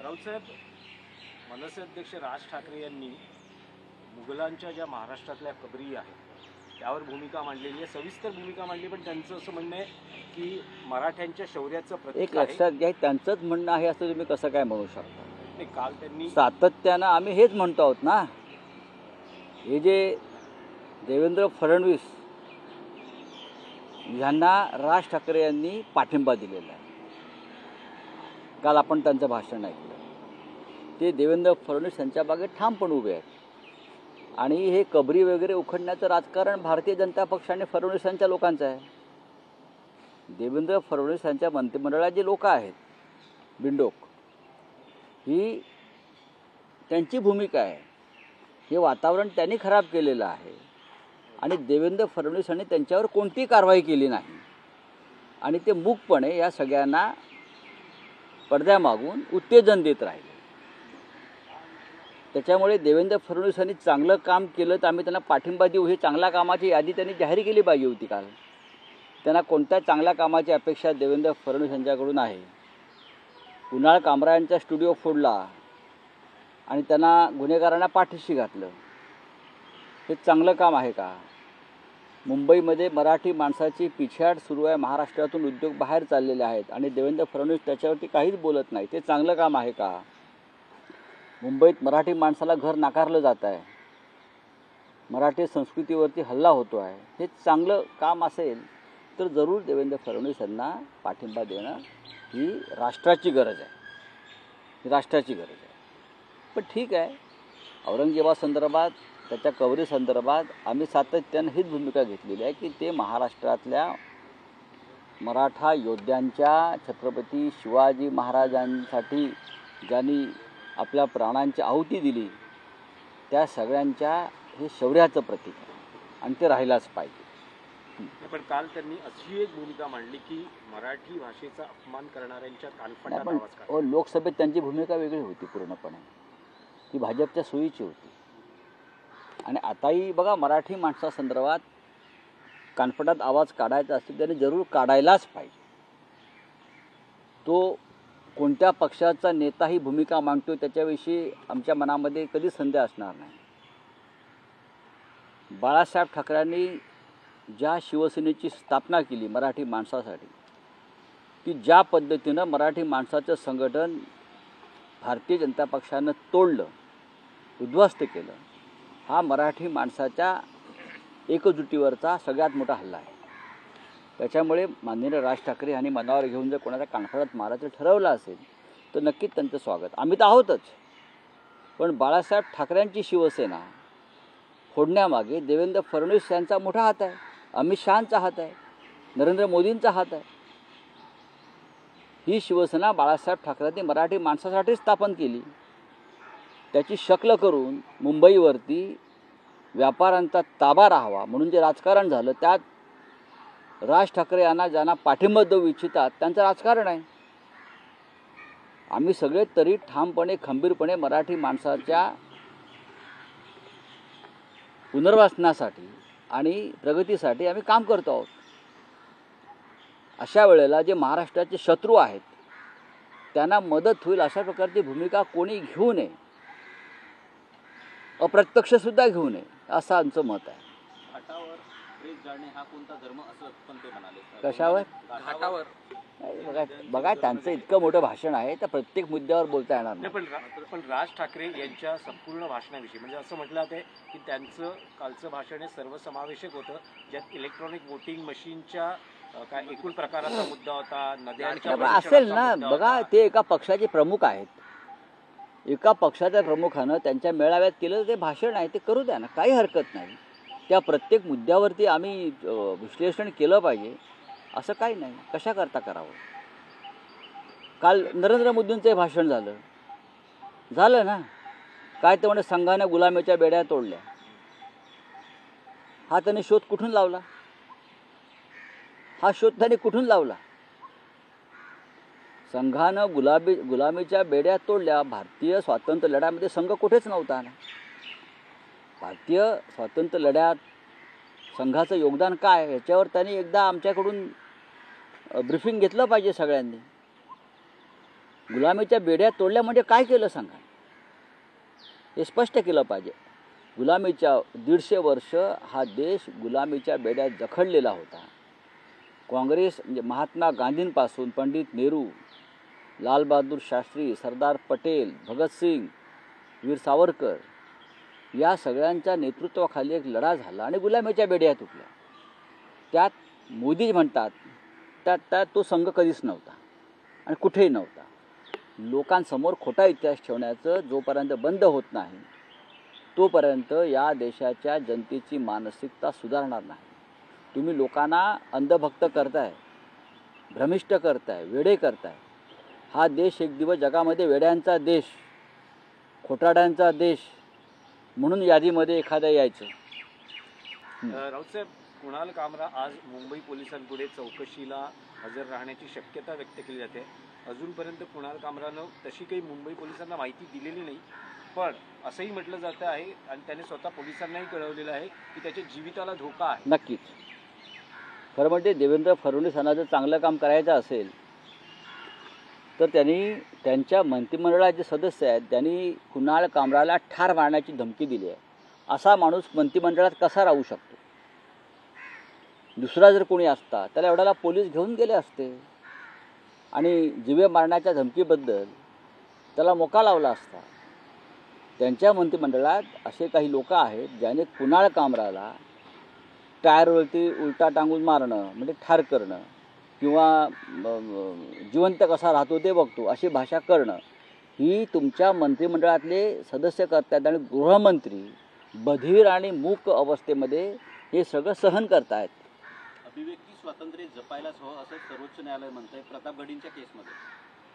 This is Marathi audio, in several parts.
राऊत साहेब, मनसे अध्यक्ष राज ठाकरे यांनी मुघलांच्या ज्या महाराष्ट्रातल्या कबरी आहेत त्यावर भूमिका मांडलेली आहे, सविस्तर भूमिका मांडली, पण त्यांचं असं म्हणणं आहे की मराठ्यांच्या शौर्याचं प्रतीक एक लक्षात घ्या, त्यांचंच म्हणणं आहे असं तुम्ही कसं काय म्हणू शकता? नाही, काल त्यांनी सातत्यानं आम्ही हेच म्हणतो आहोत ना. हे जे देवेंद्र फडणवीस यांना राज ठाकरे यांनी पाठिंबा दिलेला आहे, काल आपण त्यांचं भाषण ऐकलं, ते देवेंद्र फडणवीस यांच्या बागेत ठामपणे उभे आहेत. आणि हे कबरी वगैरे उखडण्याचं राजकारण भारतीय जनता पक्षाने फडणवीसांच्या लोकांचं आहे. देवेंद्र फडणवीस यांच्या मंत्रिमंडळात जे लोक आहेत बिंडोक, ही त्यांची भूमिका आहे. हे वातावरण त्यांनी खराब केलेलं आहे आणि देवेंद्र फडणवीस यांनी त्यांच्यावर कोणतीही कारवाई केली नाही आणि ते मूकपणे या सगळ्यांना पडद्यामागून उत्तेजन देत राहिले. त्याच्यामुळे देवेंद्र फडणवीस यांनी चांगलं काम केलं तर आम्ही त्यांना पाठिंबा देऊ, हे चांगल्या कामाची यादी त्यांनी जाहीर केली पाहिजे होती. काल त्यांना कोणत्या चांगल्या कामाची अपेक्षा देवेंद्र फडणवीस यांच्याकडून आहे? कुणाल कामरा यांचा स्टुडिओ फोडला आणि त्यांना गुन्हेगारांना पाठीशी घातलं, हे चांगलं काम आहे का? मुंबईमध्ये मराठी माणसाची पिछेहाट सुरू आहे, महाराष्ट्रातून उद्योग बाहेर चाललेले आहेत आणि देवेंद्र फडणवीस त्याच्यावरती काहीच बोलत नाही, ते चांगलं काम आहे का? मुंबईत मराठी माणसाला घर नाकारलं जात आहे, मराठी संस्कृतीवरती हल्ला होतो आहे, हे चांगलं काम असेल तर जरूर देवेंद्र फडणवीस यांना पाठिंबा देणं ही राष्ट्राची गरज आहे, ही राष्ट्राची गरज आहे. पण ठीक आहे, औरंगजेबासंदर्भात, त्याच्या कबरी संदर्भात आम्ही सातत्यानं हीच भूमिका घेतलेली आहे की ते महाराष्ट्रातल्या मराठा योद्ध्यांच्या, छत्रपती शिवाजी महाराजांसाठी ज्यांनी आपल्या प्राणांची आहुती दिली, त्या सगळ्यांच्या हे शौर्याचं प्रतीक आहे आणि ते राहिलाच पाहिजे. पण काल त्यांनी अशी एक भूमिका मांडली की मराठी भाषेचा अपमान करणाऱ्यांच्या कानफटात आवाज काढा. लोकसभेत त्यांची भूमिका वेगळी होती पूर्णपणे, ती भाजपच्या सोयीची होती. आणि आताही बघा, मराठी माणसासंदर्भात कानफटात आवाज काढायचा असेल त्याने जरूर काढायलाच पाहिजे. तो कोणत्या पक्षाचा नेता ही भूमिका मांडतो त्याच्याविषयी आमच्या मनामध्ये कधी संदेह असणार नाही. बाळासाहेब ठाकरेंनी ज्या शिवसेनेची स्थापना केली मराठी माणसासाठी, ती ज्या पद्धतीनं मराठी माणसाचं संघटन भारतीय जनता पक्षानं तोडलं, उद्ध्वस्त केलं, हा मराठी माणसाच्या एकजुटीवरचा सगळ्यात मोठा हल्ला आहे. त्याच्यामुळे माननीय राज ठाकरे यांनी मनावर घेऊन जर कोणाच्या कानफडात मारायचं ठरवलं असेल तर नक्कीच त्यांचं स्वागत. आम्ही तर आहोतच, पण बाळासाहेब ठाकरेंची शिवसेना फोडण्यामागे देवेंद्र फडणवीस यांचा मोठा हात आहे, अमित शहांचा हात आहे, नरेंद्र मोदींचा हात आहे. ही शिवसेना बाळासाहेब ठाकरेंनी मराठी माणसासाठी स्थापन केली. त्याची शक्ल करून मुंबईवरती व्यापाऱ्यांचा ताबा राहावा म्हणून जे राजकारण झालं, त्यात राज ठाकरे यांना ज्यांना पाठिंबा देऊ इच्छितात त्यांचं राजकारण आहे. आम्ही सगळे तरी ठामपणे, खंबीरपणे मराठी माणसाच्या पुनर्वसनासाठी आणि प्रगतीसाठी आम्ही काम करतो आहोत. अशा वेळेला जे महाराष्ट्राचे शत्रू आहेत त्यांना मदत होईल अशा प्रकारची भूमिका कोणी घेऊ नये, अप्रत्यक्षसुद्धा घेऊ नये, असं आमचं मत आहे. घाटावर प्रेस जाळणे हा कोणता धर्म असं पण ते म्हणाले. कशावर? घाटावर. बघा, त्यांचं इतकं मोठं भाषण आहे तर प्रत्येक मुद्द्यावर बोलता येणार नाही. पण राज ठाकरे यांच्या संपूर्ण भाषणाविषयी म्हणजे असं म्हटलं जाते की त्यांचं कालचं भाषण हे सर्वसमावेशक होतं, ज्यात इलेक्ट्रॉनिक वोटिंग मशीनच्या काय एकूण प्रकाराचा मुद्दा होता, नद्यांच्या असेल ना. बघा, ते एका पक्षाचे प्रमुख आहेत, एका पक्षाच्या प्रमुखानं त्यांच्या मेळाव्यात केलं ते भाषण आहे, ते करू द्या ना, काही हरकत नाही. त्या प्रत्येक मुद्द्यावरती आम्ही विश्लेषण केलं पाहिजे असं काही नाही. कशा करता करावं? काल नरेंद्र मोदींचं भाषण झालं ना, काय ते म्हणे संघाने गुलामीच्या बेड्या तोडल्या. हा त्यांनी शोध कुठून लावला? हा शोध त्यांनी कुठून लावला? संघानं गुलामीच्या बेड्या तोडल्या. भारतीय स्वातंत्र्य लढ्यामध्ये संघ कुठेच नव्हता ना. भारतीय स्वातंत्र्य लढ्यात संघाचं योगदान काय याच्यावर त्यांनी एकदा आमच्याकडून ब्रीफिंग घेतलं पाहिजे सगळ्यांनी. गुलामीच्या बेड्या तोडल्या म्हणजे काय केलं सांगा, हे स्पष्ट केलं पाहिजे. गुलामीच्या 150 वर्ष हा देश गुलामीच्या बेड्यात जखडलेला होता. काँग्रेस म्हणजे महात्मा गांधींपासून पंडित नेहरू, लालबहादूर शास्त्री, सरदार पटेल, भगतसिंग, वीर सावरकर या सगळ्यांच्या नेतृत्वाखाली एक लढा झाला आणि गुलामीच्या बेड्या तुटल्या. त्यात मोदी म्हणतात त्यात तो संघ कधीच नव्हता आणि कुठेही नव्हता. लोकांसमोर खोटा इतिहास ठेवण्याचं जोपर्यंत बंद होत नाही तोपर्यंत या देशाच्या जनतेची मानसिकता सुधारणार नाही. तुम्ही लोकांना अंधभक्त करताय, भ्रमिष्ट करताय, वेडे करताय. हा देश एक दिवस जगामध्ये वेड्यांचा देश, खोटाड्यांचा देश म्हणून यादीमध्ये एखाद्या यायचं. राऊतसाहेब, कुणाल कामरा आज मुंबई पोलिसांपुढे चौकशीला हजर राहण्याची शक्यता व्यक्त केली जाते. अजूनपर्यंत कुणाल कामरानं तशी काही मुंबई पोलिसांना माहिती दिलेली नाही, पण असंही म्हटलं जातं आहे आणि त्याने स्वतः पोलिसांनाही कळवलेलं आहे की त्याच्या जीविताला धोका आहे. नक्कीच. खरं म्हणजे देवेंद्र फडणवीसांना जर चांगलं काम करायचं असेल तर त्यांनी त्यांच्या मंत्रिमंडळाचे जे सदस्य आहेत त्यांनी कुणाल कामराला ठार मारण्याची धमकी दिली आहे. असा माणूस मंत्रिमंडळात कसा राहू शकतो? दुसरा जर कोणी असता त्याला एवढ्याला पोलीस घेऊन गेले असते आणि जीवे मारण्याच्या धमकीबद्दल त्याला मोका लावला असता. त्यांच्या मंत्रिमंडळात असे काही लोक आहेत ज्याने कुणाल कामराला टायरवरती उलटा टांगून मारणं म्हणजे ठार करणं किंवा जिवंत कसा राहतो ते बघतो अशी भाषा करणं ही तुमच्या मंत्रिमंडळातले सदस्य करतात. आणि गृहमंत्री बधीर आणि मूक अवस्थेमध्ये हे सगळं सहन करतायत. अभिव्यक्ती स्वातंत्र्य जपायलाच हवं असं सर्वोच्च न्यायालय म्हणतंय प्रतापगडींच्या केसमध्ये.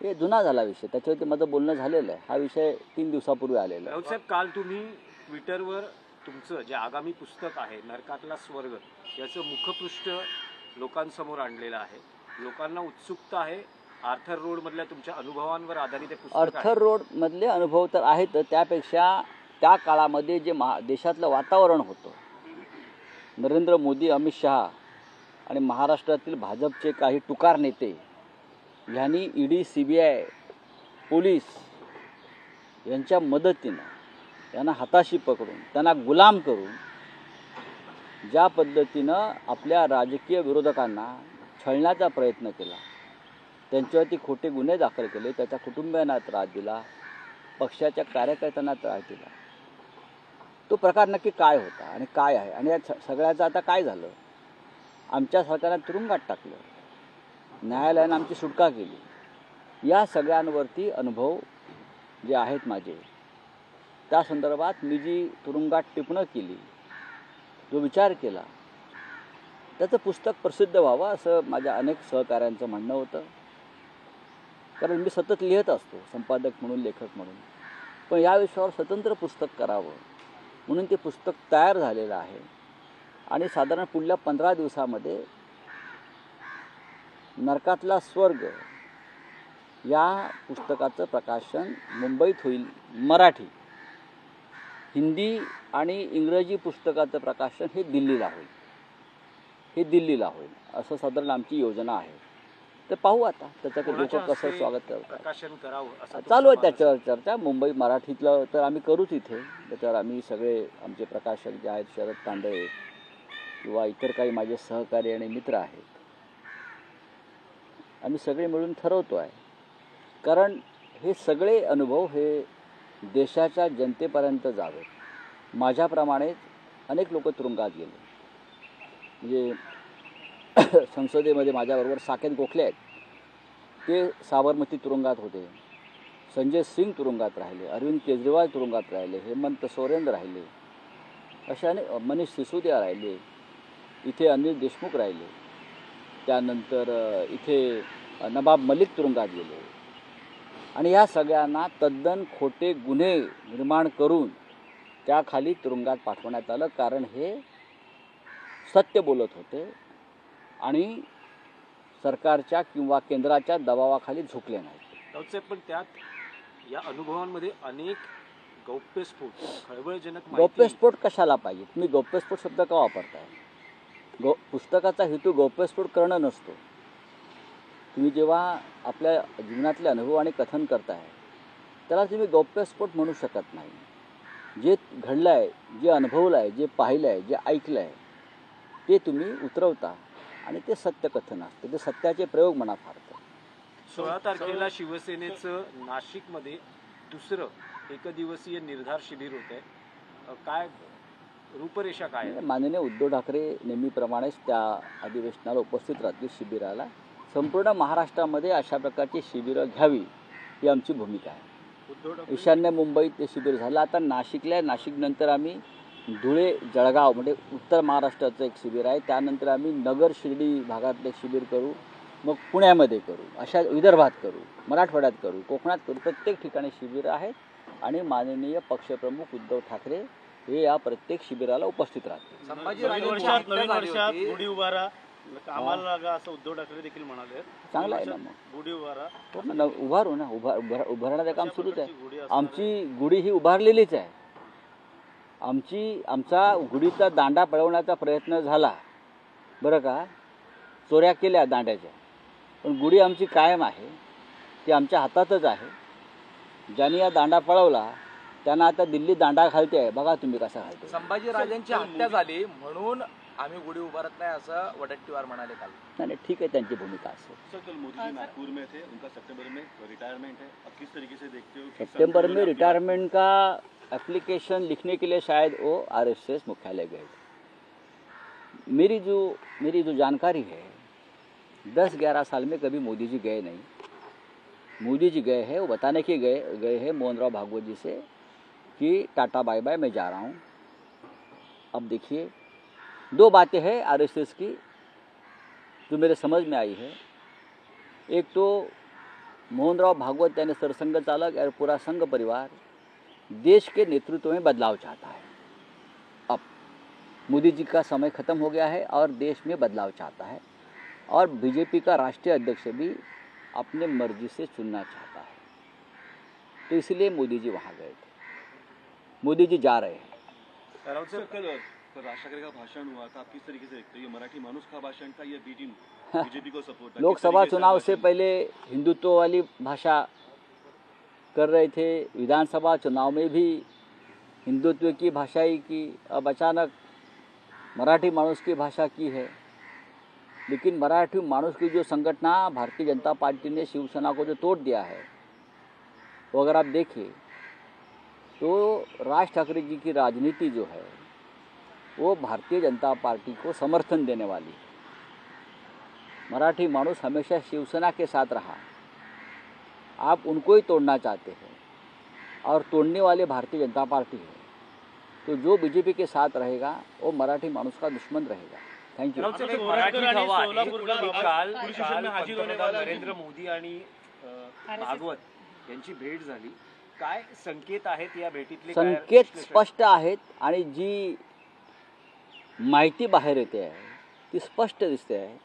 हे जुना झाला विषय, त्याच्यावरती माझं बोलणं झालेलं आहे. हा विषय 3 दिवसापूर्वी आलेला आहे. राऊतसाहेब, काल तुम्ही ट्विटरवर तुमचं जे आगामी पुस्तक आहे नरकातला स्वर्ग याचं मुखपृष्ठ लोकांसमोर आणलेलं आहे. लोकांना उत्सुकता आहे. आर्थर रोडमधल्या तुमच्या अनुभवांवर आधारित हे पुस्तक आहे. आर्थर रोडमधले अनुभव तर आहेत, त्यापेक्षा त्या काळामध्ये जे देशातलं वातावरण होतं, नरेंद्र मोदी, अमित शहा आणि महाराष्ट्रातील भाजपचे काही टुकार नेते ह्यांनी ED, CBI, पोलीस यांच्या मदतीनं त्यांना हाताशी पकडून त्यांना गुलाम करून ज्या पद्धतीनं आपल्या राजकीय विरोधकांना छळण्याचा प्रयत्न केला, त्यांच्यावरती खोटे गुन्हे दाखल केले, त्याच्या कुटुंबियांना त्रास दिला, पक्षाच्या कार्यकर्त्यांना त्रास दिला. तो प्रकार नक्की काय होता आणि काय आहे आणि या सगळ्याचं आता काय झालं? आमच्या सरकारने तुरुंगात टाकलं, न्यायालयानं आमची सुटका केली. या सगळ्यांवरती अनुभव जे आहेत माझे, त्या संदर्भात मी जी तुरुंगात टिपणं केली, जो विचार केला, त्याचं पुस्तक प्रसिद्ध व्हावं असं माझ्या अनेक सहकाऱ्यांचं म्हणणं होतं. कारण मी सतत लिहित असतो, संपादक म्हणून, लेखक म्हणून. पण या विषयावर स्वतंत्र पुस्तक करावं म्हणून ते पुस्तक तयार झालेलं आहे. आणि साधारण पुढल्या 15 दिवसामध्ये नरकातला स्वर्ग या पुस्तकाचं प्रकाशन मुंबईत होईल. मराठी, हिंदी आणि इंग्रजी पुस्तकाचं प्रकाशन हे दिल्लीला होईल असं साधारण आमची योजना आहे. तर पाहू आता त्याच्याकडे लोक कसं स्वागत करतात. प्रकाशन करावं असं चालू आहे त्याच्यावर चर्चा. मुंबई मराठीतलं तर आम्ही करूच इथे. त्याच्यावर आम्ही सगळे आमचे प्रकाशक जे आहेत, शरद तांदळे किंवा इतर काही माझे सहकारी आणि मित्र आहेत, आम्ही सगळे मिळून ठरवतो आहे. कारण हे सगळे अनुभव हे देशाच्या जनतेपर्यंत जावेत. माझ्याप्रमाणेच अनेक लोक तुरुंगात गेले. म्हणजे संसदेमध्ये माझ्याबरोबर साकेत गोखले आहेत, ते साबरमती तुरुंगात होते. संजय सिंग तुरुंगात राहिले, अरविंद केजरीवाल तुरुंगात राहिले, हेमंत सोरेन राहिले, अशा अनेक, मनीष सिसोदिया राहिले, इथे अनिल देशमुख राहिले, त्यानंतर इथे नवाब मलिक तुरुंगात गेले. आणि या सगळ्यांना तद्दन खोटे गुन्हे निर्माण करून त्याखाली तुरुंगात पाठवण्यात आलं. कारण हे सत्य बोलत होते आणि सरकारच्या किंवा केंद्राच्या दबावाखाली झुकले नाहीत. राऊतसाहेब, पण त्यात या अनुभवांमध्ये अनेक गौप्यस्फोट, खळबळजनक गौप्यस्फोट कशाला पाहिजे? तुम्ही गौप्यस्फोट शब्द का वापरताय? पुस्तकाचा हेतू गौप्यस्फोट करणं नसतो. तुम्ही जेव्हा आपल्या जीवनातले अनुभव आणि कथन करताय त्याला तुम्ही गौप्यस्फोट म्हणू शकत नाही. जे घडलं आहे, जे अनुभवलं आहे, जे पाहिलं आहे, जे ऐकलं आहे ते तुम्ही उतरवता आणि ते सत्यकथन असतं. ते सत्याचे प्रयोग म्हणा फार तर. 16 तारखेला शिवसेनेचं नाशिकमध्ये दुसरं एकदिवसीय निर्धार शिबिर होत आहे. काय रूपरेषा काय आहे? माननीय उद्धव ठाकरे नेहमीप्रमाणेच त्या अधिवेशनाला उपस्थित राहतील शिबिराला. संपूर्ण महाराष्ट्रामध्ये अशा प्रकारची शिबिरं घ्यावी ही आमची भूमिका आहे. ईशान्य मुंबईत ते शिबिर झालं. आता नाशिकला आहे. नाशिकनंतर आम्ही धुळे जळगाव म्हणजे उत्तर महाराष्ट्राचं एक शिबिर आहे. त्यानंतर आम्ही नगर शिर्डी भागातलं शिबिर करू, मग पुण्यामध्ये करू, अशा विदर्भात करू, मराठवाड्यात करू, कोकणात करू. प्रत्येक ठिकाणी शिबिरं आहेत आणि माननीय पक्षप्रमुख उद्धव ठाकरे हे या प्रत्येक शिबिराला उपस्थित राहतील. नवीन वर्षात गुढी उभारा आम्हाला लागा असं उद्धव ठाकरे देखील म्हणाले. चांगलं आहे ना. मग गुढी उभारा हो ना, उभारू ना. उभारण्याचं काम सुरूच आहे. आमची गुढी ही उभारलेलीच आहे. आमचा गुढीचा दांडा पळवण्याचा प्रयत्न झाला बरं का, चोऱ्या केल्या दांड्याच्या, पण गुढी आमची कायम आहे. ती आमच्या हातातच आहे. ज्यांनी या दांडा पळवला त्यांना आता दिल्ली दांडा घालते आहे. बघा तुम्ही कसा घालते. संभाजीराजांची हत्या झाली म्हणून आम्ही गुढी उभारत नाही असं वडेट्टीवार म्हणाले काल. नाही ठीक आहे, त्यांची भूमिका असेल. सर, कल मोदी जी नागपुर में थे, उनका सितंबर में रिटायरमेंट है. अब किस तरीके से देखते हो कि सितंबर में रिटायरमेंट का एप्लीकेशन लिखने के लिए शायद वो आरएसएस मुख्यालय गए थे. मेरी जो जानकारी है 10-11 साल में कभी मोदी जी गए नहीं. मोदी जी गए हैं वो बताने के गए हैं मोहन राव भागवत जी से कि टाटा बाय बाय मैं जा रहा हूँ. अब देखिए 2 बातें हैं आरएसएस की जो मेरे समझ में आई है. एक तो मोहन राव भागवत यानी सरसंघ चालक और पूरा संघ परिवार देश के नेतृत्व में बदलाव चाहता है. अब मोदी जी का समय ख़त्म हो गया है और देश में बदलाव चाहता है और बीजेपी का राष्ट्रीय अध्यक्ष भी अपने मर्जी से चुनना चाहता है. तो इसलिए मोदी जी वहाँ गए थे. मोदी जी जा रहे हैं. राउत साहेब, कल राज ठाकरे का भाषण हुआ था, आप किस तरीके से देखते हो? ये मराठी मानुस का भाषण था या बीजेपी को सपोर्ट था? लोकसभा चुनाव से पहले हिंदुत्व वाली भाषा कर रहे थे, विधानसभा चुनाव में भी हिंदुत्व की भाषा ही की. अब अचानक मराठी मानुस की भाषा की है. लेकिन मराठी मानुस की जो संगठना भारतीय जनता पार्टी ने शिवसेना को जो तोड़ दिया है वो अगर आप देखिए तो राज ठाकरे जी की राजनीति जो है वो भारतीय जनता पार्टी को समर्थन देने वाली है. मराठी मानुस हमेशा शिवसेना के साथ रहा. आप उनको ही तोड़ना चाहते हैं और तोड़ने वाले भारतीय जनता पार्टी है. तो जो बीजेपी के साथ रहेगा वो मराठी मानुस का दुश्मन रहेगा. Thank you. राऊत साहेब, एक मराठी हवा आहे. काल पंतप्रधान नरेंद्र मोदी आणि भागवत यांची भेट झाली. काय संकेत आहेत या भेटीतले? काय संकेत विश्लेषण? स्पष्ट आहेत आणि जी माहिती बाहेर येते आहे ती स्पष्ट दिसते आहे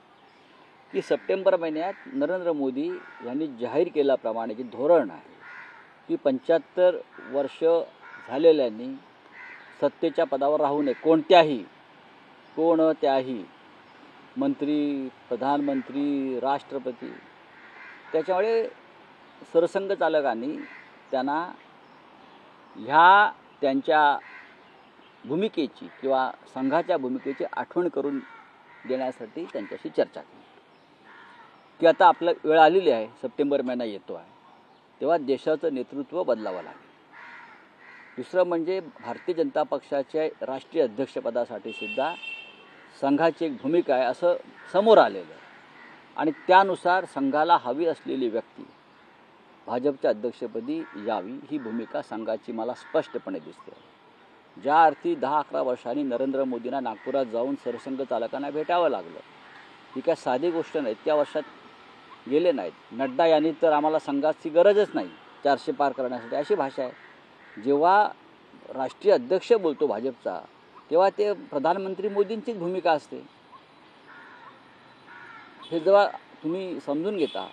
की सप्टेंबर महिन्यात नरेंद्र मोदी यांनी जाहीर केल्याप्रमाणे जे धोरण आहे की 75 वर्ष झालेल्यांनी सत्तेच्या पदावर राहू नये. कोणत्याही मंत्री, प्रधानमंत्री, राष्ट्रपती. त्याच्यामुळे सरसंघ चालकांनी त्यांना ह्या त्यांच्या भूमिकेची किंवा संघाच्या भूमिकेची आठवण करून देण्यासाठी त्यांच्याशी चर्चा केली की आता आपलं वेळ आलेली आहे. सप्टेंबर महिना येतो आहे तेव्हा देशाचं नेतृत्व बदलावं लागेल. दुसरं म्हणजे भारतीय जनता पक्षाच्या राष्ट्रीय अध्यक्षपदासाठी सुद्धा संघाची एक भूमिका आहे असं समोर आलेलं आहे आणि त्यानुसार संघाला हवी असलेली व्यक्ती भाजपच्या अध्यक्षपदी यावी ही भूमिका संघाची मला स्पष्टपणे दिसते. ज्या अर्थी 10-11 वर्षांनी नरेंद्र मोदींना नागपुरात जाऊन सरसंघ चालकांना भेटावं लागलं ही काय साधी गोष्ट नाही. त्या वर्षात गेले नाहीत. नड्डा यांनी तर आम्हाला संघाची गरजच नाही 400 पार करण्यासाठी अशी भाषा आहे. जेव्हा राष्ट्रीय अध्यक्ष बोलतो भाजपचा तेव्हा ते प्रधानमंत्री मोदींचीच भूमिका असते. हे जेव्हा तुम्ही समजून घेता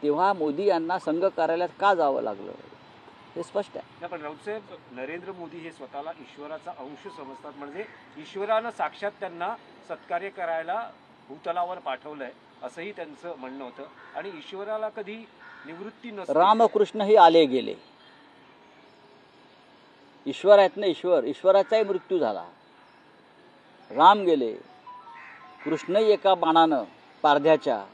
तेव्हा मोदी यांना संघ कार्यालयात का जावं लागलं हे स्पष्ट आहे. नाही, पण राऊत साहेब, नरेंद्र मोदी हे स्वतःला ईश्वराचा अंश समजतात. म्हणजे ईश्वरानं साक्षात त्यांना सत्कार्य करायला भूतलावर पाठवलंय असंही त्यांचं म्हणणं होतं. आणि ईश्वराला कधी निवृत्ती नसते. रामकृष्ण ही आले गेले. ईश्वर आहेत ना, ईश्वराचाही मृत्यू झाला. राम गेले, कृष्णही एका बाणानं पारध्याच्या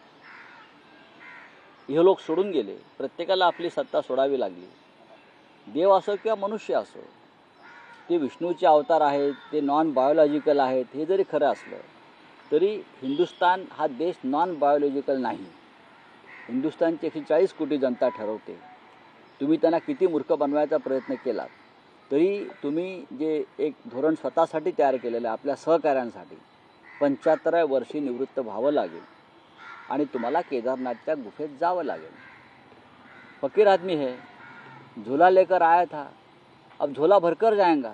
इहलोक सोडून गेले. प्रत्येकाला आपली सत्ता सोडावी लागली. देव असो किंवा मनुष्य असो, ते विष्णूचे अवतार आहेत, ते नॉन बायोलॉजिकल आहेत. हे जरी खरं असलं तरी हिंदुस्थान हा देश नॉन बायोलॉजिकल नाही. हिंदुस्थानची 140 कोटी जनता ठरवते. तुम्ही त्यांना किती मूर्ख बनवायचा प्रयत्न केलात तरी तुम्ही जे एक धोरण स्वतःसाठी तयार केलेलं आहे, आपल्या सहकाऱ्यांसाठी 75व्या वर्षी निवृत्त व्हावं लागेल आणि तुम्हाला केदारनाथच्या गुफेत जावं लागेल. फकीर आदमी है, झोला लेकर आया था, अब झोला भरकर जाएगा.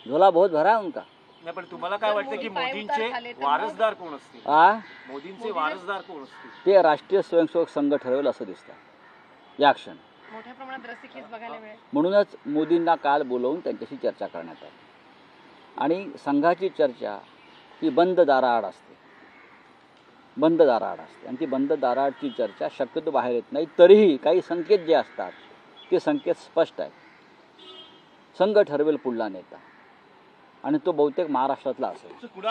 झोला बहुत भरा है उनका. नाही, पण तुम्हाला काय वाटतं की मोदींचे झाले तर मग- वारसदार कोण असतील? आ मोदींचे वारसदार कोण असतील? ते राष्ट्रीय स्वयंसेवक संघ ठरवेल असं दिसतं या क्षण. मोठ्या प्रमाणात रस्सीखेच बघायला मिळेल. म्हणूनच मोदींना काल बोलवून त्यांच्याशी चर्चा करण्यात आली. आणि संघाची चर्चा ही बंद दाराआड असते. आणि ती बंद दाराआडची चर्चा शक्यतो बाहेर येत नाही. तरीही काही संकेत जे असतात ते संकेत स्पष्ट आहेत. संघ ठरवेल पुढला नेता आणि तो बहुतेक महाराष्ट्रातला असेल. कुणाल